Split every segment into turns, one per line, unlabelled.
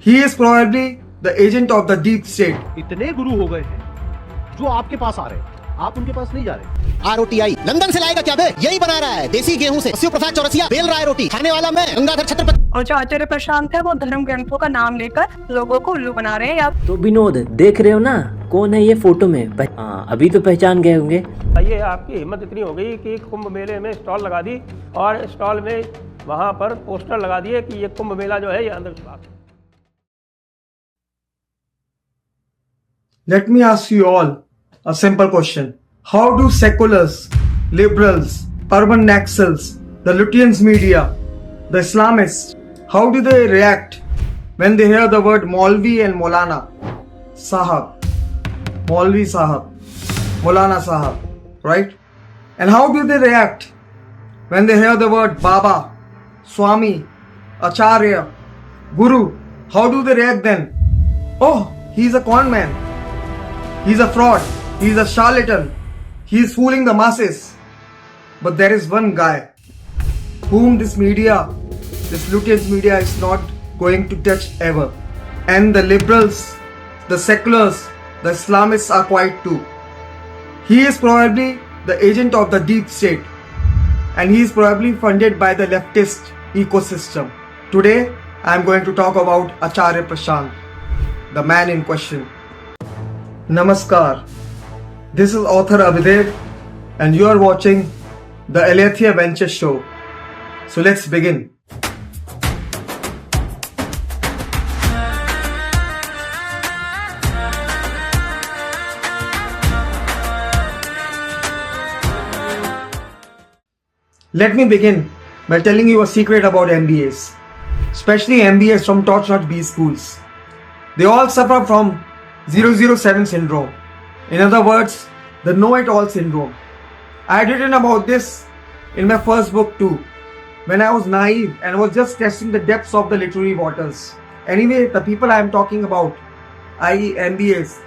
He is probably the agent of the deep state.
इतने गुरु हो गए हैं जो आपके पास आ रहे हैं, आप उनके पास नहीं जा रहे।
ROTI लंदन से लाएगा क्या बे? यही बना रहा है देसी गेहूं से। शिव प्रसाद चौरसिया बेल रहा है रोटी, खाने वाला मैं गंगाधर छत्रपति।
और जो आचार्य प्रशांत है वो धर्म ग्रंथों का नाम लेकर लोगों को उल्लू बना रहे हैं। आप
तो विनोद देख रहे हो ना कौन है ये फोटो में? अभी तो पहचान गए होंगे।
ये आपकी हिम्मत इतनी हो गई कि कुंभ मेले में स्टॉल लगा दी और स्टॉल में वहां पर पोस्टर लगा दिए कि ये कुंभ मेला जो है ये अंधविश्वास है।
Let me ask you all a simple question. How do seculars, liberals, urban naxals, the Lutyens media, the Islamists, how do they react when they hear the word Maulvi and Maulana Sahab? Maulvi Sahab, Maulana Sahab, right? And how do they react when they hear the word Baba, Swami, Acharya, Guru? How do they react then? Oh, he's a con man. He's a fraud. He's a charlatan. He's fooling the masses. But there is one guy whom this media, this Lutyens media is not going to touch ever. And the liberals, the seculars, the Islamists are quite too. He is probably the agent of the deep state. And he is probably funded by the leftist ecosystem. Today, I am going to talk about Acharya Prashant, the man in question. Namaskar. This is author Abhidev and you are watching the Aletheia Venture Show. So let's begin. Let me begin by telling you a secret about MBAs, especially MBAs from top-notch B schools. They all suffer from 007 syndrome. In other words, the know-it-all syndrome. I had written about this in my first book too, when I was naive and was just testing the depths of the literary waters. Anyway, the people I am talking about, i.e. MBAs,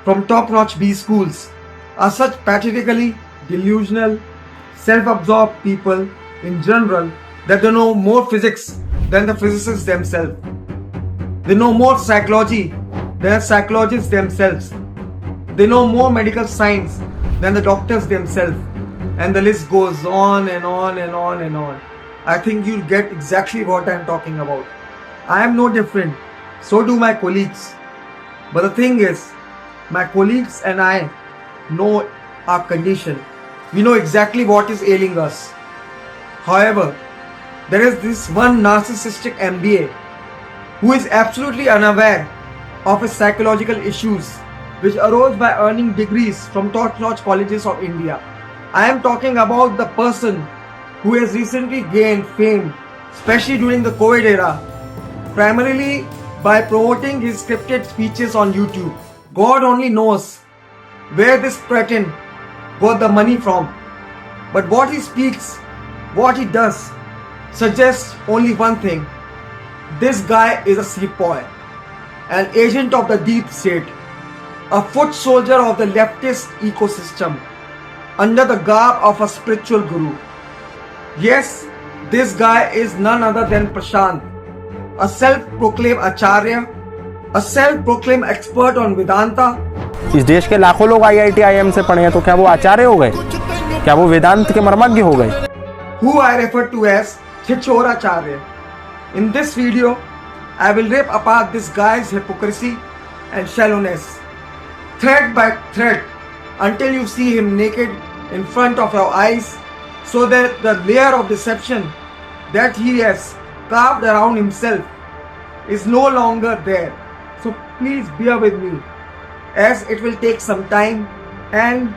from top-notch B schools, are such pathetically delusional, self-absorbed people in general that they know more physics than the physicists themselves. They know more psychology than psychologists themselves. They know more medical science than the doctors themselves. And the list goes on and on and on and on. I think you'll get exactly what I'm talking about. I am no different. So do my colleagues. But the thing is, my colleagues and I know our condition. We know exactly what is ailing us. However, there is this one narcissistic MBA who is absolutely unaware of his psychological issues which arose by earning degrees from top-notch colleges of India. I am talking about the person who has recently gained fame, especially during the COVID era, primarily by promoting his scripted speeches on YouTube. God only knows where this cretin got the money from. But what he speaks, what he does, suggests only one thing. This guy is a sepoy, an agent of the deep state, a foot soldier of the leftist ecosystem, under the garb of a spiritual guru. Yes, this guy is none other than Prashant, a self-proclaimed acharya, a self-proclaimed expert on Vedanta.
इस देश के लाखों लोग IIT IIM से पढ़े हैं, तो क्या वो आचार्य हो गए? क्या वो वेदांत के मर्मज्ञ हो गए?
Who I refer to as Chichoracharya. In this video, I will rip apart this guy's hypocrisy and shallowness, thread by thread, until you see him naked in front of your eyes, so that the layer of deception that he has carved around himself is no longer there. So please bear with me, as it will take some time, and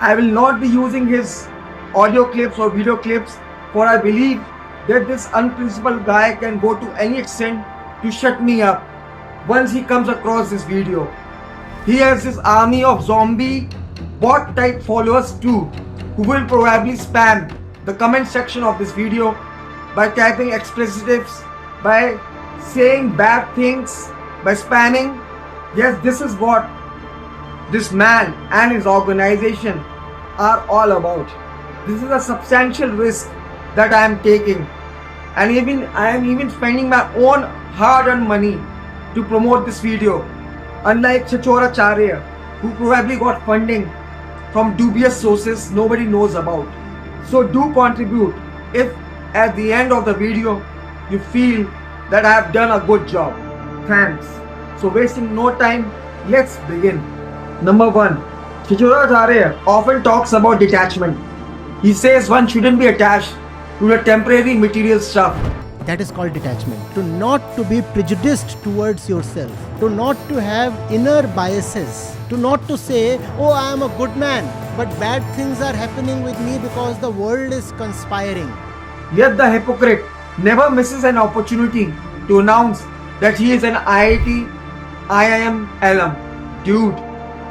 I will not be using his audio clips or video clips, for I believe that this unprincipled guy can go to any extent to shut me up once he comes across this video. He has this army of zombie bot type followers too, who will probably spam the comment section of this video by typing expletives, by saying bad things, by spamming. Yes, this is what this man and his organization are all about. This is a substantial risk that I am taking, and I am even spending my own hard-earned money to promote this video, unlike Chichoracharya, who probably got funding from dubious sources nobody knows about. So do contribute if at the end of the video you feel that I have done a good job. Thanks. So wasting no time, let's begin. Number 1. Chichoracharya often talks about detachment. He says one shouldn't be attached to the temporary material stuff.
That is called detachment. To not to be prejudiced towards yourself. To not to have inner biases. To not to say, oh, I am a good man, but bad things are happening with me because the world is conspiring.
Yet the hypocrite never misses an opportunity to announce that he is an IIT, IIM alum. Dude,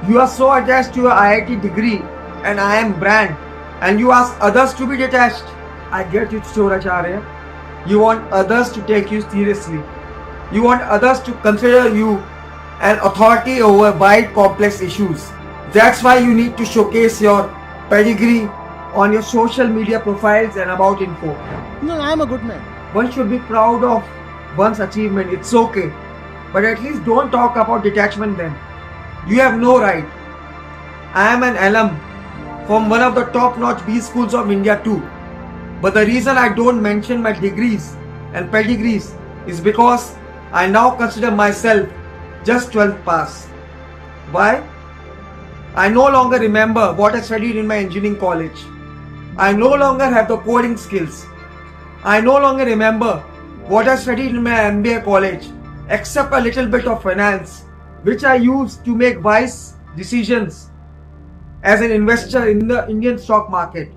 you are so attached to your IIT degree and IIM brand, and you ask others to be detached. I get you, Chichoracharya. You want others to take you seriously. You want others to consider you an authority over wide complex issues. That's why you need to showcase your pedigree on your social media profiles and about info.
No, I am a good man.
One should be proud of one's achievement, it's okay. But at least don't talk about detachment then. You have no right. I am an alum from one of the top-notch B schools of India too. But the reason I don't mention my degrees and pedigrees is because I now consider myself just 12th pass. Why? I no longer remember what I studied in my engineering college. I no longer have the coding skills. I no longer remember what I studied in my MBA college, except a little bit of finance, which I used to make wise decisions as an investor in the Indian stock market.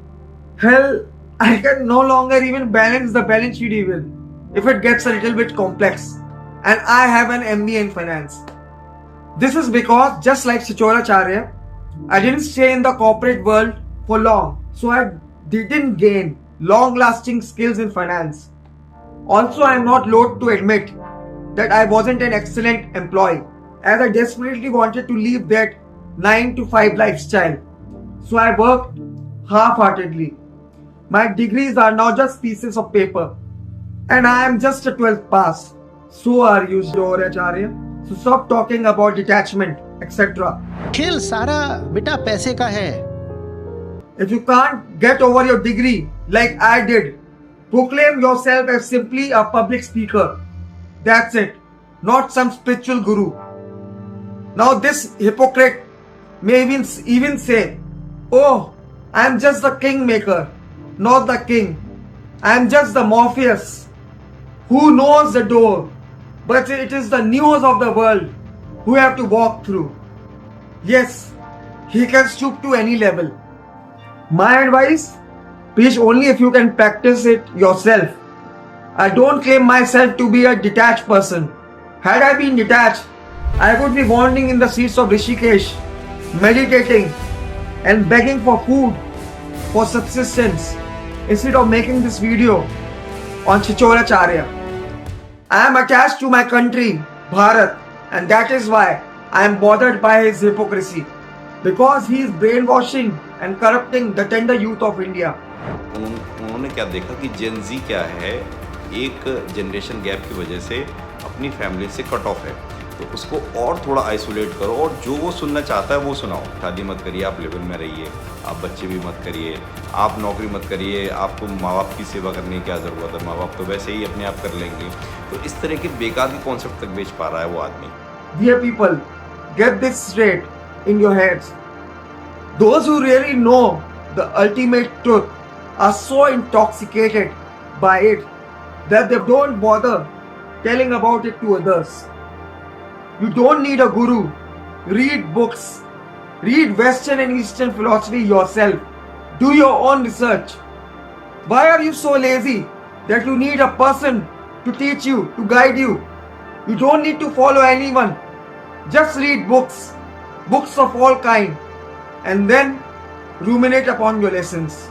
Hell, I can no longer even balance the balance sheet even if it gets a little bit complex. And I have an MBA in finance. This is because, just like Chichoracharya, I didn't stay in the corporate world for long, so I didn't gain long-lasting skills in finance. Also, I am not loath to admit that I wasn't an excellent employee, as I desperately wanted to leave that 9-to-5 lifestyle. So I worked half-heartedly. My degrees are now just pieces of paper, and I am just a 12th pass. So are you, Chichoracharya. So stop talking about detachment, etc.
खेल सारा बेटा पैसे का है.
If you can't get over your degree like I did, proclaim yourself as simply a public speaker. That's it, not some spiritual guru. Now this hypocrite may even say, oh, I am just the kingmaker, not the king. I am just the Morpheus who knows the door, but it is the news of the world who have to walk through. Yes, he can stoop to any level. My advice? Preach only if you can practice it yourself. I don't claim myself to be a detached person. Had I been detached, I would be wandering in the streets of Rishikesh, meditating and begging for food, for subsistence, instead of making this video on Chichoracharya. I am attached to my country, Bharat, and that is why I am bothered by his hypocrisy. Because he is brainwashing and corrupting the tender youth of India.
उन्होंने क्या देखा कि जेन जी क्या है, एक generation gap की वजह से अपनी फैमिली से कट ऑफ है, तो उसको और थोड़ा आइसोलेट करो और जो वो सुनना चाहता है वो सुनाओ. शादी मत करिए, आप लिव इन में रहिए, आप बच्चे भी मत करिए, आप नौकरी मत करिए, आपको माँ बाप की सेवा करने की क्या ज़रूरत है, माँ बाप तो वैसे ही अपने आप कर लेंगे. तो इस तरह के बेकार के कॉन्सेप्ट तक बेच पा रहा है वो आदमी.
Dear people, get this straight in your heads. Those who really know the ultimate truth are so intoxicated by it that they don't bother telling about it to others. You don't need a guru. Read books. Read Western and Eastern philosophy yourself. Do your own research. Why are you so lazy that you need a person to teach you, to guide you? You don't need to follow anyone. Just read books, books of all kind, and then ruminate upon your lessons.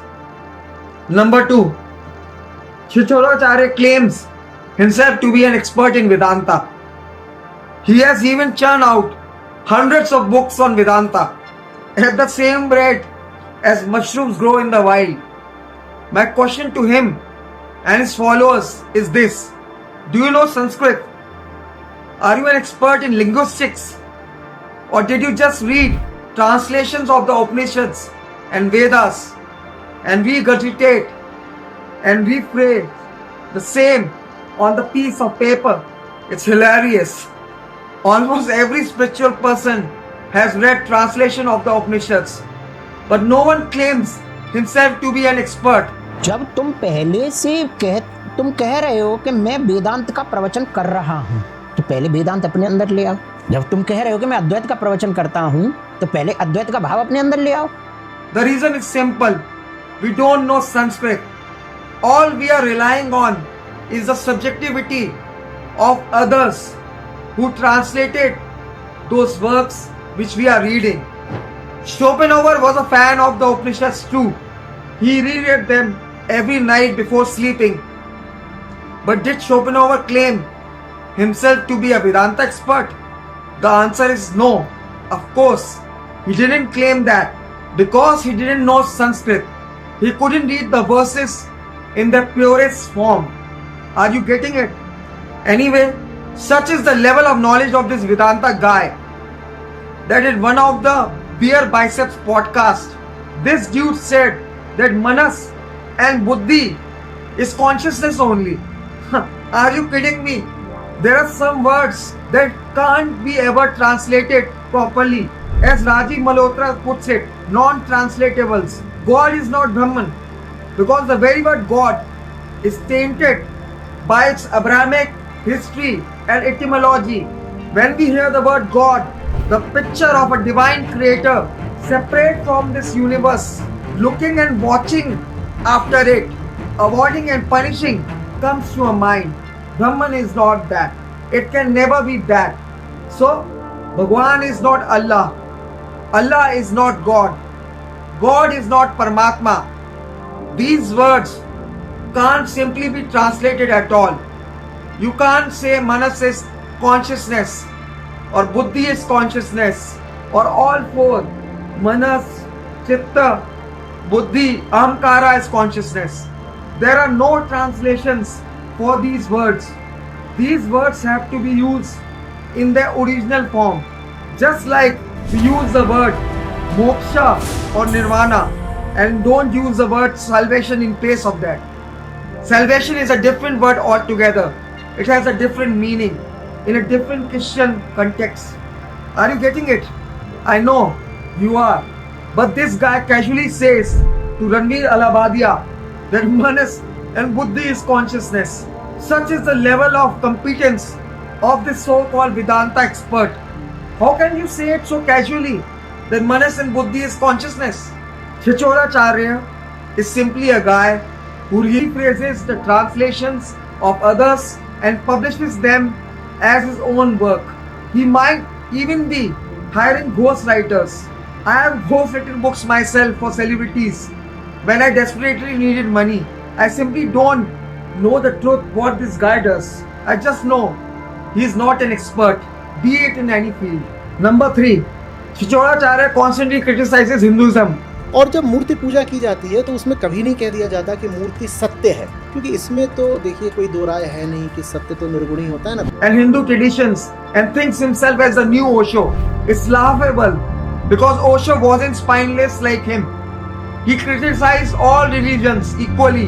Number 2. Chichoracharya claims himself to be an expert in Vedanta. He has even churned out hundreds of books on Vedanta at the same rate as mushrooms grow in the wild. My question to him and his followers is this: do you know Sanskrit? Are you an expert in linguistics? Or did you just read translations of the Upanishads and Vedas and regurgitate and rephrase the same on the piece of paper? It's hilarious. Almost every spiritual person has read translation of the Upanishads, but no one claims himself to be an expert.
जब तुम पहले से तुम कह रहे हो कि मैं वेदांत का प्रवचन कर रहा हूँ, तो पहले वेदांत अपने अंदर ले आओ। जब तुम कह रहे हो कि मैं अद्वैत का प्रवचन करता हूँ, तो पहले अद्वैत का भाव अपने अंदर ले आओ।
The reason is simple. We don't know Sanskrit. All we are relying on is the subjectivity of others who translated those works which we are reading. Schopenhauer was a fan of the Upanishads too. He reread them every night before sleeping. But did Schopenhauer claim himself to be a Vedanta expert? The answer is no. Of course, he didn't claim that because he didn't know Sanskrit. He couldn't read the verses in their purest form. Are you getting it? Anyway, such is the level of knowledge of this Vedanta guy that in one of the Beer Biceps podcast, this dude said that Manas and Buddhi is consciousness only. Are you kidding me? There are some words that can't be ever translated properly. As Rajiv Malhotra puts it, non-translatables. God is not Brahman because the very word God is tainted by its Abrahamic history and etymology. When we hear the word God, the picture of a divine creator separate from this universe, looking and watching after it, avoiding and punishing comes to our mind. Brahman is not that. It can never be that. So, Bhagwan is not Allah. Allah is not God. God is not Paramatma. These words can't simply be translated at all. You can't say Manas is consciousness or Buddhi is consciousness or all four. Manas, Chitta, Buddhi, Ahamkara is consciousness. There are no translations for these words. These words have to be used in their original form. Just like we use the word moksha or nirvana and don't use the word salvation in place of that. Salvation is a different word altogether. It has a different meaning in a different Christian context. Are you getting it? I know you are. But this guy casually says to Ranveer Allahabadiya that Manas and Buddhi is consciousness. Such is the level of competence of this so-called Vedanta expert. How can you say it so casually that Manas and Buddhi is consciousness? Chichoracharya is simply a guy who rephrases the translations of others and publishes them as his own work. He might even be hiring ghostwriters. I have ghostwritten books myself for celebrities when I desperately needed money. I simply don't know the truth what this guy does. I just know he is not an expert, be it in any field. Number 3. Chichoracharya constantly criticizes Hinduism.
और जब मूर्ति पूजा की जाती है तो उसमें कभी नहीं कह दिया जाता कि मूर्ति सत्य है, क्योंकि इसमें तो देखिए कोई दो राय है नहीं कि सत्य तो निर्गुण ही होता है ना.
And Hindu traditions and thinks himself as the new Osho. It's laughable because Osho wasn't spineless like him. He criticized all religions equally.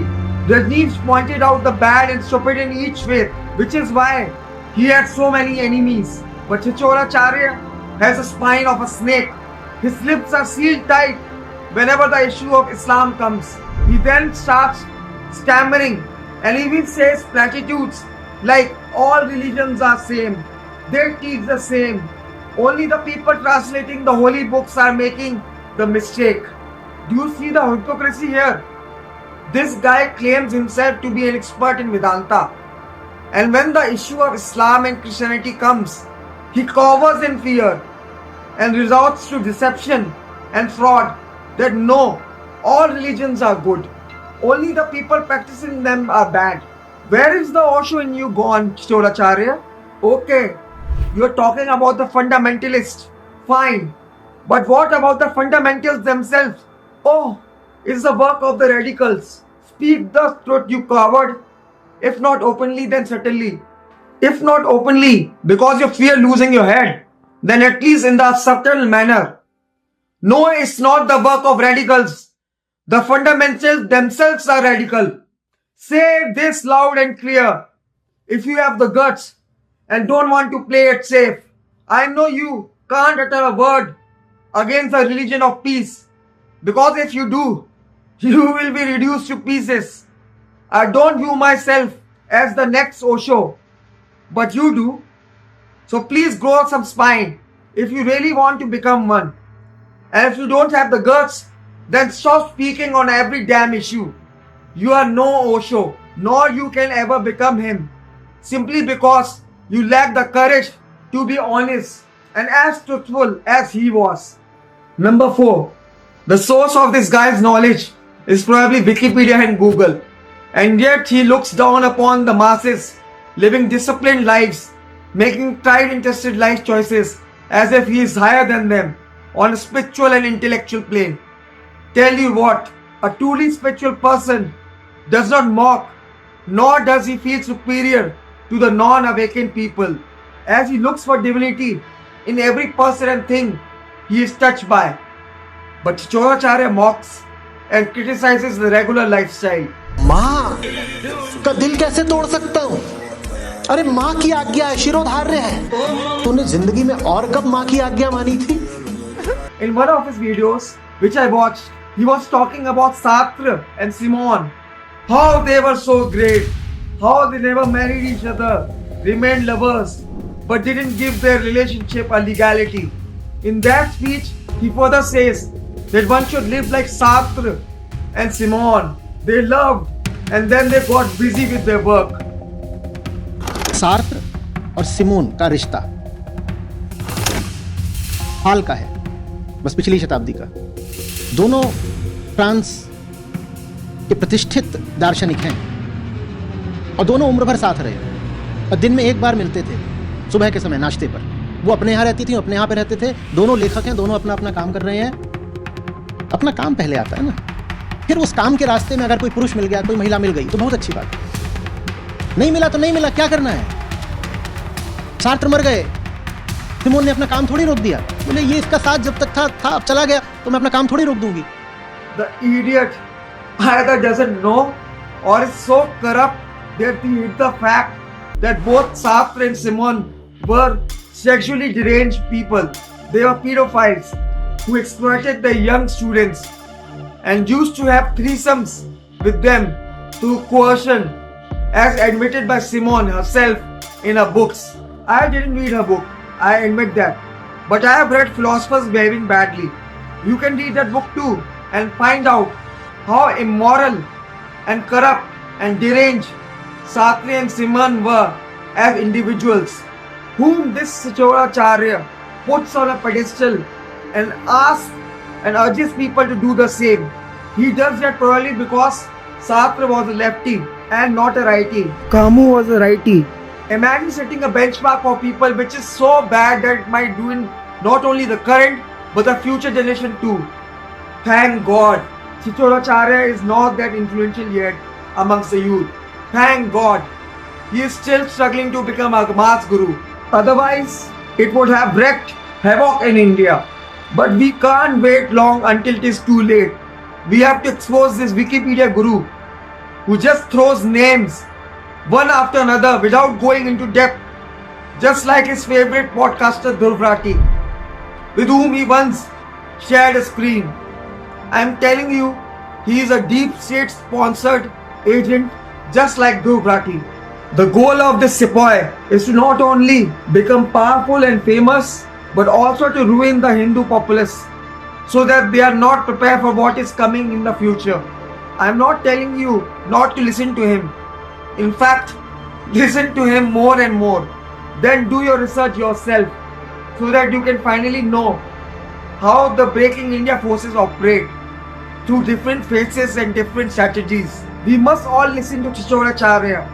Rajneesh pointed out the bad and stupid in each faith, which is why he had so many enemies. But Chichoracharya has a spine of a snake. His lips are sealed tight whenever the issue of Islam comes. He then starts stammering and even says platitudes like all religions are same. They teach the same. Only the people translating the holy books are making the mistake. Do you see the hypocrisy here? This guy claims himself to be an expert in Vedanta. And when the issue of Islam and Christianity comes, he cowers in fear and resorts to deception and fraud that no, all religions are good. Only the people practicing them are bad. Where is the Osho in you gone, Chichoracharya? Okay, you are talking about the fundamentalists. Fine. But what about the fundamentals themselves? Oh, it's the work of the radicals. Speak the truth, you coward. If not openly, then subtly. If not openly because you fear losing your head, then at least in the subtle manner. No, it's not the work of radicals. The fundamentals themselves are radical. Say this loud and clear. If you have the guts and don't want to play it safe, I know you can't utter a word against the religion of peace. Because if you do, you will be reduced to pieces. I don't view myself as the next Osho, but you do. So please grow some spine if you really want to become one. And if you don't have the guts, then stop speaking on every damn issue. You are no Osho, nor you can ever become him. Simply because you lack the courage to be honest and as truthful as he was. Number 4. The source of this guy's knowledge is probably Wikipedia and Google. And yet he looks down upon the masses, living disciplined lives, making tried and tested life choices as if he is higher than them on a spiritual and intellectual plane. Tell you what, a truly spiritual person does not mock, nor does he feel superior to the non-awakened people, as he looks for divinity in every person and thing he is touched by. But Choracharya mocks and criticizes the regular lifestyle.
माँ का दिल कैसे तोड़ सकता हूँ? अरे माँ की आज्ञा है, शिरोधार्य है। तूने जिंदगी में और कब माँ की आज्ञा मानी थी?
In one of his videos, which I watched, he was talking about Sartre and Simone. How they were so great. How they never married each other, remained lovers, but didn't give their relationship a legality. In that speech, he further says that one should live like Sartre and Simone. They loved and then they got busy with their work.
Sartre और Simone का रिश्ता हाल का है, बस पिछली शताब्दी का। दोनों फ्रांस के प्रतिष्ठित दार्शनिक हैं और दोनों उम्र भर साथ रहे और दिन में एक बार मिलते थे, सुबह के समय नाश्ते पर। वो अपने यहाँ रहती थी, अपने यहाँ पे रहते थे। दोनों लेखक हैं, दोनों अपना अपना काम कर रहे हैं। अपना काम पहले आता है ना, फिर उस काम के रास्ते में अगर कोई पुरुष मिल गया, कोई महिला मिल गई तो बहुत अच्छी बात है। नहीं मिला तो नहीं मिला, क्या करना है? सार्त्र मर गए, सिमोन ने अपना काम थोड़ी रोक दिया। बोले ये इसका साथ जब तक था अब चला गया तो मैं अपना काम थोड़ी रोक दूंगी।
The idiot either doesn't know or is so corrupt that he hid the fact that both Sartre and Simone were sexually deranged people. They were pedophiles who exploited the young students and used to have threesomes with them through coercion, as admitted by Simone herself in her books. I didn't read her book, I admit that, but I have read Philosophers Behaving Badly. You can read that book too and find out how immoral and corrupt and deranged Sartre and Simone were as individuals, whom this Choracharya puts on a pedestal and asks and urges people to do the same. He does that probably because Sartre was a lefty and not a righty. Camus was a righty. Imagine setting a benchmark for people which is so bad that it might ruin not only the current but the future generation too. Thank God, Choracharya is not that influential yet amongst the youth. Thank God, he is still struggling to become a mass guru. Otherwise, it would have wreaked havoc in India. But we can't wait long until it is too late. We have to expose this Wikipedia guru who just throws names one after another without going into depth, just like his favorite podcaster Dhruv Rathi, with whom he once shared a screen. I am telling you, he is a deep state sponsored agent just like Dhruv Rathi. The goal of this sepoy is to not only become powerful and famous, but also to ruin the Hindu populace so that they are not prepared for what is coming in the future. I am not telling you not to listen to him. In fact, listen to him more and more. Then do your research yourself so that you can finally know how the Breaking India forces operate through different phases and different strategies. We must all listen to Choracharya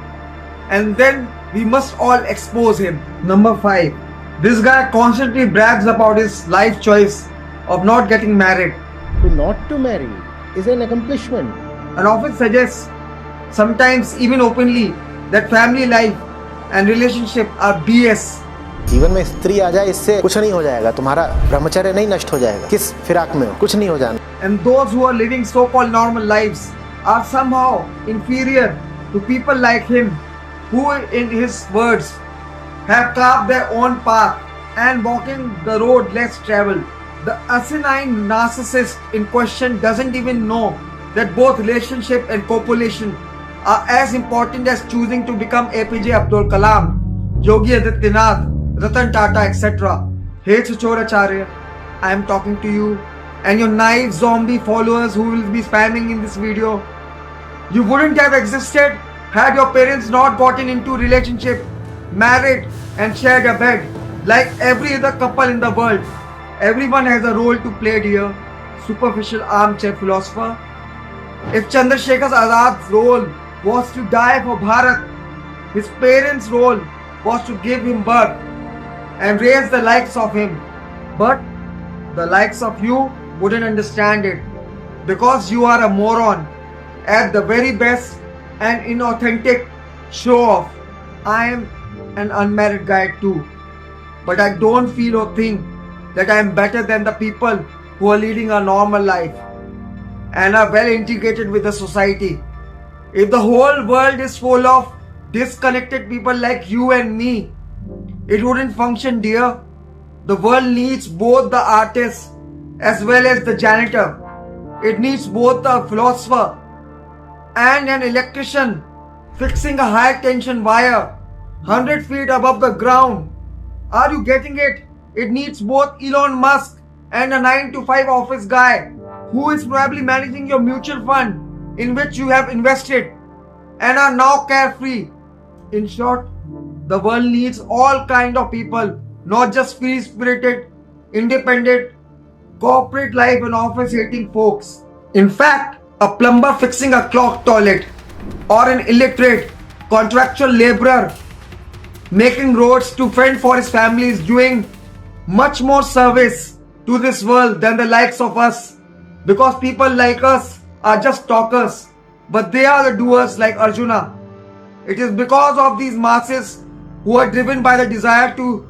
and then we must all expose him. Number 5. This guy constantly brags about his life choice of not getting married.
Not to marry is an accomplishment.
And often suggests, sometimes even openly, that family life and relationship are BS.
जीवन में स्त्री आ जाए इससे कुछ नहीं हो जाएगा, तुम्हारा ब्रह्मचर्य नहीं नष्ट हो जाएगा। किस फिराक में हो, कुछ नहीं हो जाना।
And those who are living so-called normal lives are somehow inferior to people like him, who in his words have carved their own path and walking the road less traveled. The asinine narcissist in question doesn't even know that both relationship and copulation are as important as choosing to become APJ Abdul Kalam, Yogi Adityanath, Ratan Tata, etc. Hey Chitoracharya, I am talking to you and your naive zombie followers who will be spamming in this video. You wouldn't have existed had your parents not gotten into relationship, married and shared a bed like every other couple in the world. Everyone has a role to play, dear superficial armchair philosopher. If Chandrasekhar Azad's role was to die for Bharat, his parents' role was to give him birth and raise the likes of him. But the likes of you wouldn't understand it because you are a moron at the very best and inauthentic show off. I am an unmarried guy too, but I don't feel or think that I am better than the people who are leading a normal life and are well integrated with the society. If the whole world is full of disconnected people like you and me, it wouldn't function, dear. The world needs both the artist as well as the janitor. It needs both a philosopher and an electrician fixing a high tension wire 100 feet above the ground. Are you getting it? It needs both Elon Musk and a 9-to-5 office guy who is probably managing your mutual fund in which you have invested and are now carefree. In short, the world needs all kind of people, not just free-spirited, independent, corporate life and office-hating folks. In fact, a plumber fixing a clogged toilet or an illiterate contractual laborer making roads to fend for his family is doing much more service to this world than the likes of us, because people like us are just talkers, but they are the doers like Arjuna. It is because of these masses who are driven by the desire to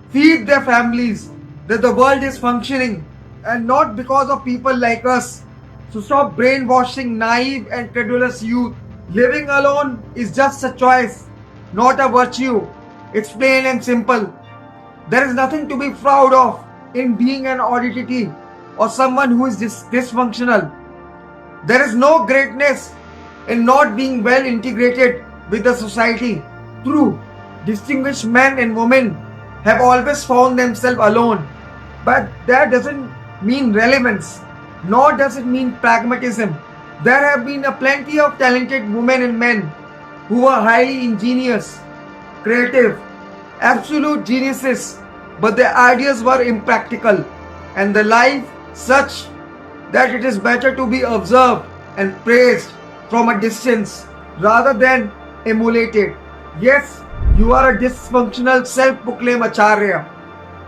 feed their families that the world is functioning, and not because of people like us. So stop brainwashing naive and credulous youth. Living alone is just a choice, not a virtue. It's plain and simple. There is nothing to be proud of in being an oddity or someone who is dysfunctional. There is no greatness in not being well integrated with the society. True, distinguished men and women have always found themselves alone, but that doesn't mean relevance, nor does it mean pragmatism. There have been a plenty of talented women and men who are highly ingenious, creative, absolute geniuses, but their ideas were impractical and the life such that it is better to be observed and praised from a distance rather than emulated. Yes, you are a dysfunctional self-proclaimed acharya,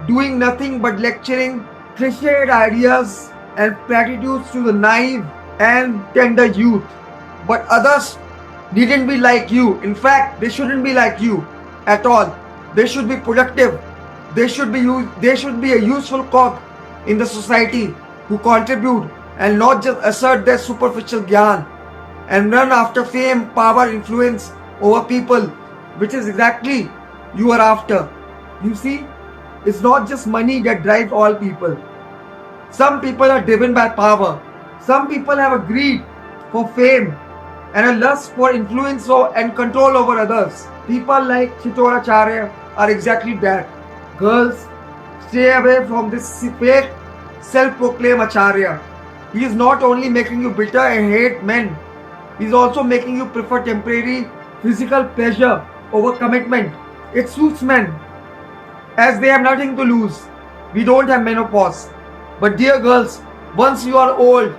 doing nothing but lecturing cliched ideas and platitudes to the naive and tender youth. But others needn't be like you. In fact, they shouldn't be like you at all. They should be productive. They should be a useful cog in the society who contribute and not just assert their superficial gyan and run after fame, power, influence over people, which is exactly you are after. You see, it's not just money that drives all people. Some people are driven by power. Some people have a greed for fame and a lust for influence and control over others. People like Chitoracharya are exactly that. Girls, stay away from this fake self-proclaimed acharya. He is not only making you bitter and hate men, he is also making you prefer temporary physical pleasure over commitment. It suits men, as they have nothing to lose. We don't have menopause. But dear girls, once you are old,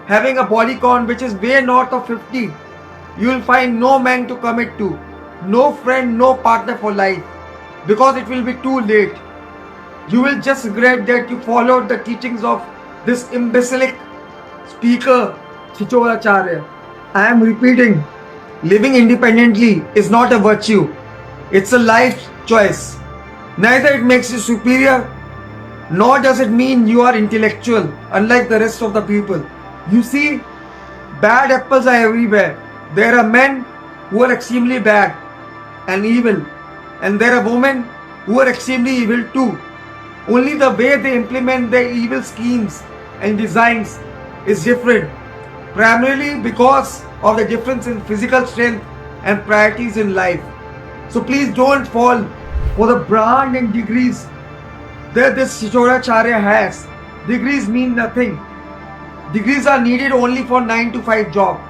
having a body count which is way north of 50, you will find no man to commit to, no friend, no partner for life, because it will be too late. You will just regret that you followed the teachings of this imbecilic speaker, Chitoracharya. I am repeating, living independently is not a virtue. It's a life choice. Neither it makes you superior, nor does it mean you are intellectual, unlike the rest of the people. You see, bad apples are everywhere. There are men who are extremely bad and evil, and there are women who are extremely evil too. Only the way they implement their evil schemes and designs is different, primarily because of the difference in physical strength and priorities in life. So please don't fall for the brand and degrees that this Choracharya has. Degrees mean nothing. Degrees are needed only for 9 to 5 job.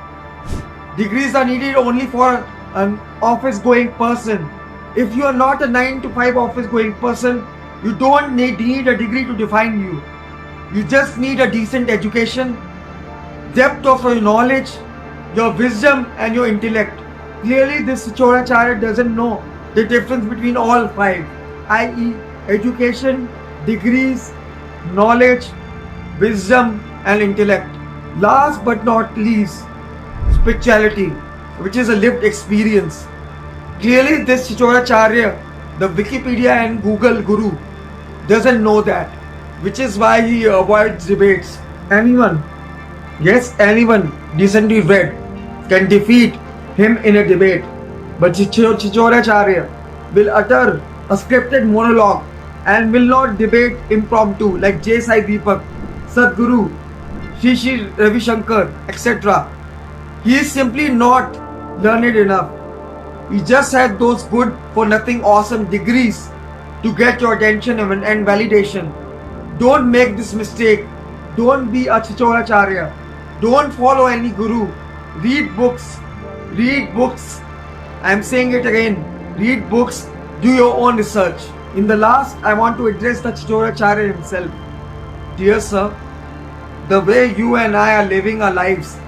Degrees are needed only for an office going person. If you are not a 9 to 5 office going person, you don't need a degree to define you. You just need a decent education, depth of your knowledge, your wisdom and your intellect. Clearly this Choracharya doesn't know the difference between all 5, i.e. education, degrees, knowledge, wisdom and intellect. Last but not least, spirituality, which is a lived experience. Clearly this Choracharya, the Wikipedia and Google guru, doesn't know that, which is why he avoids debates. Anyone, yes anyone decently read can defeat him in a debate, but Choracharya will utter a scripted monologue and will not debate impromptu like J. Sai Deepak, Sadhguru, Shri Ravi Shankar, etc. He is simply not learned enough. He just had those good for nothing awesome degrees to get your attention and validation. Don't make this mistake. Don't be a Choracharya. Don't follow any guru. Read books. Read books. I am saying it again. Read books. Do your own research. In the last, I want to address the Choracharya himself. Dear sir, the way you and I are living our lives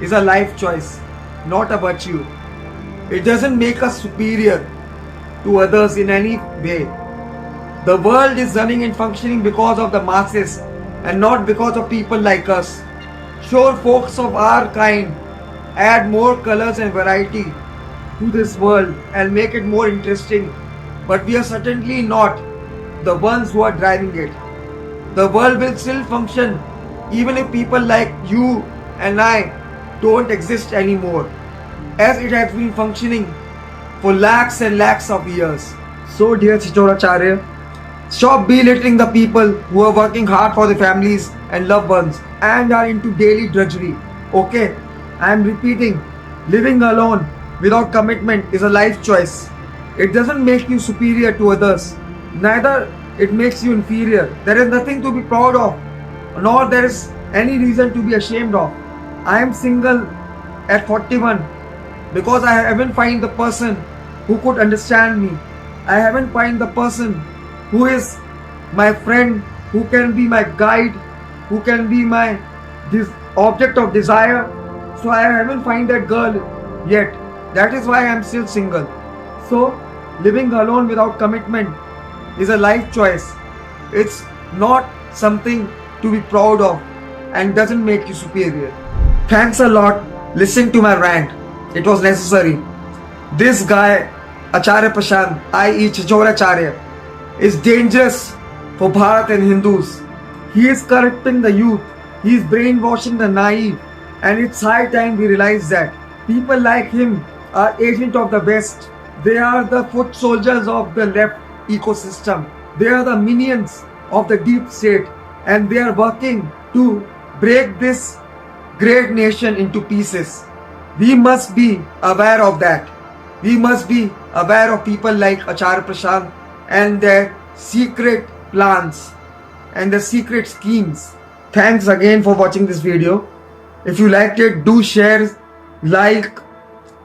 is a life choice, not a virtue. It doesn't make us superior to others in any way. The world is running and functioning because of the masses and not because of people like us. Sure, folks of our kind add more colors and variety to this world and make it more interesting, but we are certainly not the ones who are driving it. The world will still function even if people like you and I don't exist anymore, as it has been functioning for lakhs and lakhs of years. So dear Choracharya, stop belittling the people who are working hard for their families and loved ones and are into daily drudgery. Okay, I am repeating, living alone without commitment is a life choice. It doesn't make you superior to others, neither it makes you inferior. There is nothing to be proud of, nor there is any reason to be ashamed of. I am single at 41 because I haven't found the person who could understand me. I haven't found the person who is my friend, who can be my guide, who can be my object of desire. So I haven't found that girl yet. That is why I am still single. So living alone without commitment is a life choice. It's not something to be proud of and doesn't make you superior. Thanks a lot listening to my rant. It was necessary. This guy, Acharya Prashant, i.e. Choracharya, is dangerous for Bharat and Hindus. He is corrupting the youth. He is brainwashing the naive. And it's high time we realize that. People like him are agents of the West. They are the foot soldiers of the left ecosystem. They are the minions of the deep state. And they are working to break this great nation into pieces. We must be aware of that. We must be aware of people like Acharya Prashant and their secret plans and their secret schemes. Thanks again for watching this video. If you liked it, do share, like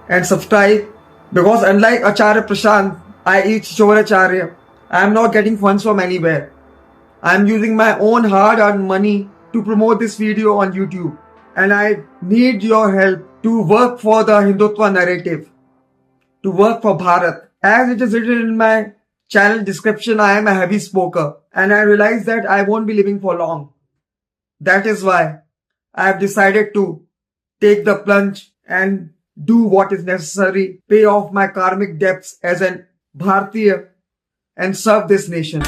and subscribe, because unlike Acharya Prashant, i.e. Choracharya, I am not getting funds from anywhere. I am using my own hard-earned money to promote this video on YouTube, and I need your help to work for the Hindutva narrative, to work for Bharat. As it is written in my channel description, I am a heavy smoker and I realize that I won't be living for long. That is why I have decided to take the plunge and do what is necessary, pay off my karmic debts as an Bharatiya, and serve this nation.